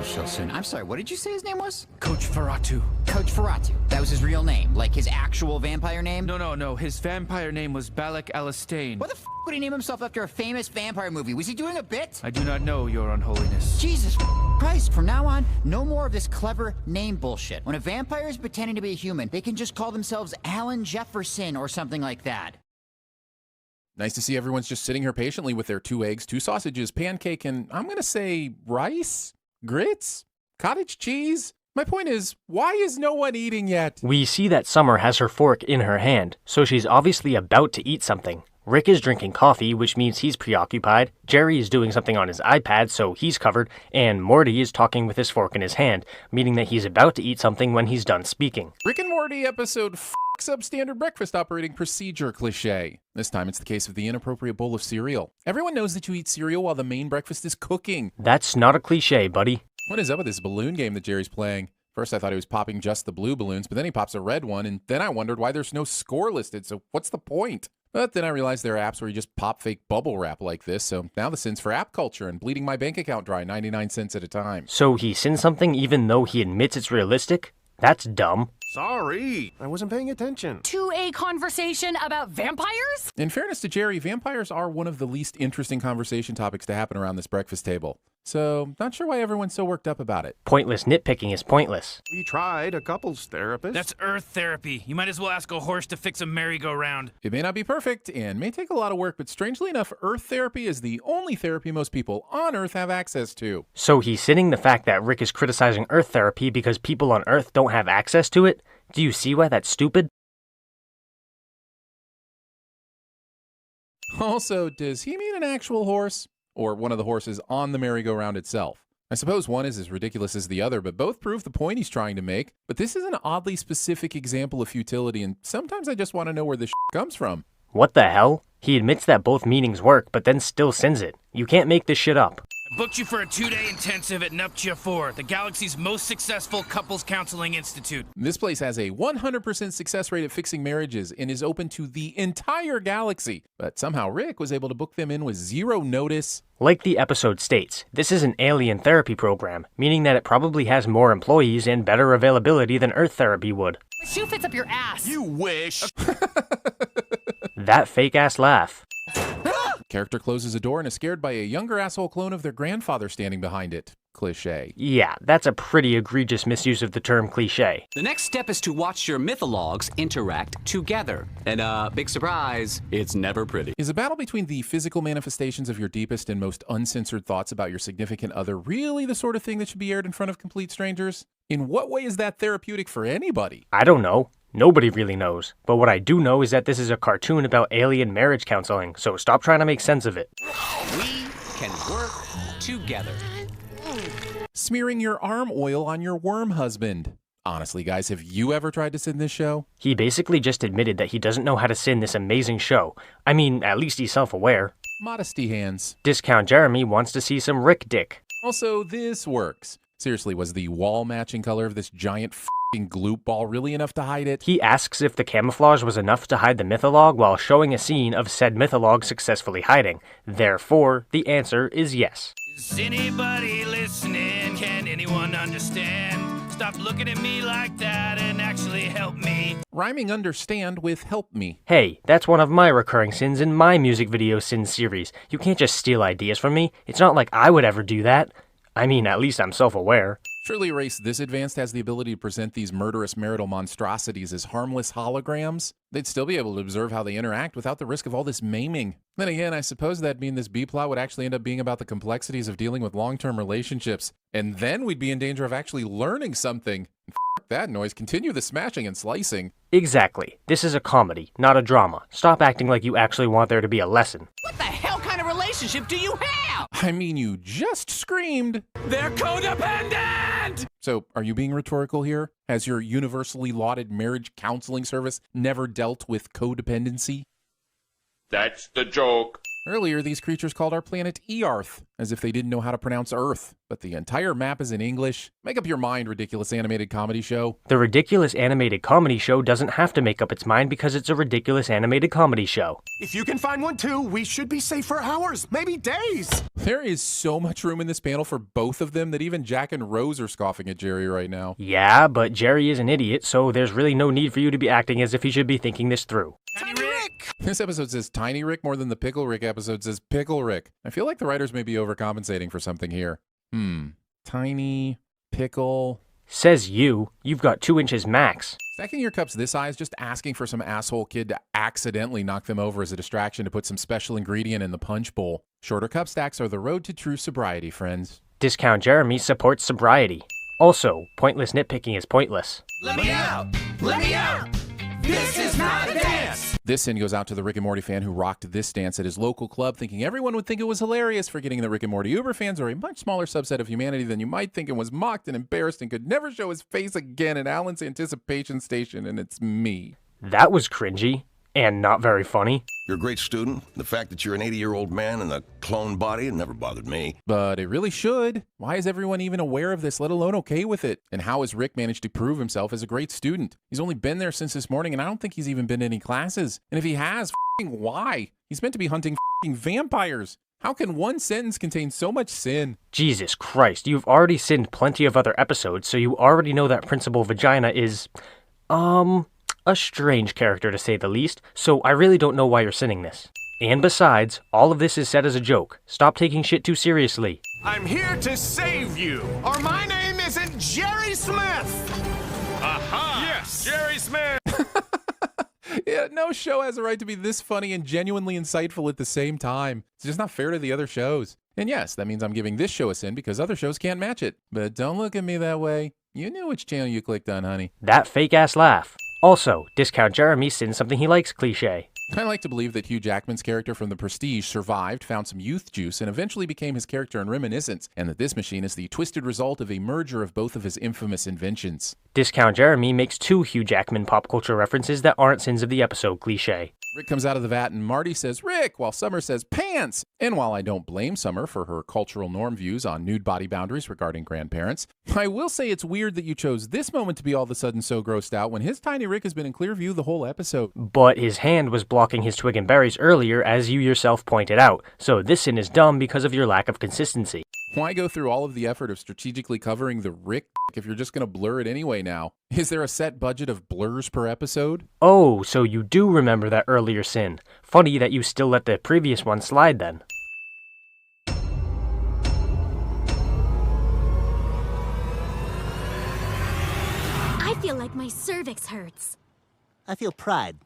so soon. I'm sorry, what did you say his name was? Coach Ferratu. Coach Ferratu. That was his real name, like his actual vampire name? No. His vampire name was Balak Alastane. What the f would he name himself after a famous vampire movie? Was he doing a bit? I do not know, Your Unholiness. Jesus Christ, from now on, no more of this clever name bullshit. When a vampire is pretending to be a human, they can just call themselves Alan Jefferson or something like that. Nice to see everyone's just sitting here patiently with their 2 eggs, 2 sausages, pancake, and I'm going to say rice, grits, cottage cheese. My point is, why is no one eating yet? We see that Summer has her fork in her hand, so she's obviously about to eat something. Rick is drinking coffee, which means he's preoccupied. Jerry is doing something on his iPad, so he's covered. And Morty is talking with his fork in his hand, meaning that he's about to eat something when he's done speaking. Rick and Morty episode substandard breakfast operating procedure cliche. This time it's the case of the inappropriate bowl of cereal. Everyone knows that you eat cereal while the main breakfast is cooking. That's not a cliche, buddy. What is up with this balloon game that Jerry's playing? First I thought he was popping just the blue balloons, but then he pops a red one, and then I wondered why there's no score listed, so what's the point? But then I realized there are apps where you just pop fake bubble wrap like this, so now the sins for app culture and bleeding my bank account dry 99 cents at a time. So he sins something even though he admits it's realistic? That's dumb. Sorry, I wasn't paying attention. To a conversation about vampires? In fairness to Jerry, vampires are one of the least interesting conversation topics to happen around this breakfast table. So, not sure why everyone's so worked up about it. Pointless nitpicking is pointless. We tried a couples therapist. That's Earth therapy. You might as well ask a horse to fix a merry-go-round. It may not be perfect and may take a lot of work, but strangely enough, Earth therapy is the only therapy most people on Earth have access to. So he's sinning the fact that Rick is criticizing Earth therapy because people on Earth don't have access to it? Do you see why that's stupid? Also, does he mean an actual horse? Or one of the horses on the merry-go-round itself? I suppose one is as ridiculous as the other, but both prove the point he's trying to make. But this is an oddly specific example of futility, and sometimes I just want to know where this comes from. What the hell? He admits that both meanings work, but then still sins it. You can't make this shit up. I booked you for a 2-day intensive at Nuptia 4, the galaxy's most successful couples counseling institute. This place has a 100% success rate at fixing marriages and is open to the entire galaxy. But somehow Rick was able to book them in with 0 notice. Like the episode states, this is an alien therapy program, meaning that it probably has more employees and better availability than Earth therapy would. My shoe fits up your ass. You wish. That fake-ass laugh. Character closes a door and is scared by a younger asshole clone of their grandfather standing behind it. Cliché. Yeah, that's a pretty egregious misuse of the term cliché. The next step is to watch your mythologues interact together. And big surprise, it's never pretty. Is a battle between the physical manifestations of your deepest and most uncensored thoughts about your significant other really the sort of thing that should be aired in front of complete strangers? In what way is that therapeutic for anybody? I don't know. Nobody really knows. But what I do know is that this is a cartoon about alien marriage counseling, so stop trying to make sense of it. We can work together. Smearing your arm oil on your worm husband. Honestly, guys, have you ever tried to sin this show? He basically just admitted that he doesn't know how to sin this amazing show. I mean, at least he's self-aware. Modesty hands. Discount Jeremy wants to see some Rick dick. Also, this works. Seriously, was the wall matching color of this giant f***ing gloop ball really enough to hide it? He asks if the camouflage was enough to hide the mythologue while showing a scene of said mythologue successfully hiding. Therefore, the answer is yes. Is anybody listening? Can anyone understand? Stop looking at me like that and actually help me. Rhyming understand with help me. Hey, that's one of my recurring sins in my music video Sins series. You can't just steal ideas from me. It's not like I would ever do that. I mean, at least I'm self-aware. Surely a race this advanced has the ability to present these murderous marital monstrosities as harmless holograms. They'd still be able to observe how they interact without the risk of all this maiming. Then again, I suppose that'd mean this B-plot would actually end up being about the complexities of dealing with long-term relationships. And then we'd be in danger of actually learning something. F*** that noise, continue the smashing and slicing. Exactly. This is a comedy, not a drama. Stop acting like you actually want there to be a lesson. What the hell kind of relationship do you have? I mean, you just screamed. They're codependent! So, are you being rhetorical here? Has your universally lauded marriage counseling service never dealt with codependency? That's the joke. Earlier, these creatures called our planet Earth, as if they didn't know how to pronounce Earth. But the entire map is in English. Make up your mind, ridiculous animated comedy show. The ridiculous animated comedy show doesn't have to make up its mind because it's a ridiculous animated comedy show. If you can find one too, we should be safe for hours, maybe days. There is so much room in this panel for both of them that even Jack and Rose are scoffing at Jerry right now. Yeah, but Jerry is an idiot, so there's really no need for you to be acting as if he should be thinking this through. Tiny Rick! This episode says Tiny Rick more than the Pickle Rick episode says Pickle Rick. I feel like the writers may be overcompensating for something here. Tiny, pickle. Says you've got 2 inches max. Stacking your cups this high is just asking for some asshole kid to accidentally knock them over as a distraction to put some special ingredient in the punch bowl. Shorter cup stacks are the road to true sobriety, friends. Discount Jeremy supports sobriety. Also, pointless nitpicking is pointless. Let me out! Let me out! This is not a dance! This sin goes out to the Rick and Morty fan who rocked this dance at his local club, thinking everyone would think it was hilarious, forgetting that Rick and Morty Uber fans are a much smaller subset of humanity than you might think, and was mocked and embarrassed and could never show his face again at Alan's anticipation station, and it's me. That was cringy. And not very funny. You're a great student. The fact that you're an 80-year-old man in a clone body never bothered me. But it really should. Why is everyone even aware of this, let alone okay with it? And how has Rick managed to prove himself as a great student? He's only been there since this morning, and I don't think he's even been to any classes. And if he has, why? He's meant to be hunting vampires. How can one sentence contain so much sin? Jesus Christ, you've already sinned plenty of other episodes, so you already know that Principal Vagina is, a strange character to say the least, so I really don't know why you're sinning this. And besides, all of this is said as a joke. Stop taking shit too seriously. I'm here to save you, or my name isn't Jerry Smith. Aha! Yes! Jerry Smith! Yeah, no show has a right to be this funny and genuinely insightful at the same time. It's just not fair to the other shows. And yes, that means I'm giving this show a sin because other shows can't match it. But don't look at me that way. You knew which channel you clicked on, honey. That fake-ass laugh. Also, Discount Jeremy sins something he likes cliche. I like to believe that Hugh Jackman's character from The Prestige survived, found some youth juice, and eventually became his character in Reminiscence, and that this machine is the twisted result of a merger of both of his infamous inventions. Discount Jeremy makes 2 Hugh Jackman pop culture references that aren't sins of the episode cliche. Rick comes out of the vat and Marty says, Rick, while Summer says, pants! And while I don't blame Summer for her cultural norm views on nude body boundaries regarding grandparents, I will say it's weird that you chose this moment to be all of a sudden so grossed out when his tiny Rick has been in clear view the whole episode. But his hand was blocking his twig and berries earlier, as you yourself pointed out, so this sin is dumb because of your lack of consistency. Why go through all of the effort of strategically covering the Rick if you're just going to blur it anyway now? Is there a set budget of blurs per episode? Oh, so you do remember that earlier sin. Funny that you still let the previous one slide then. I feel like my cervix hurts. I feel pride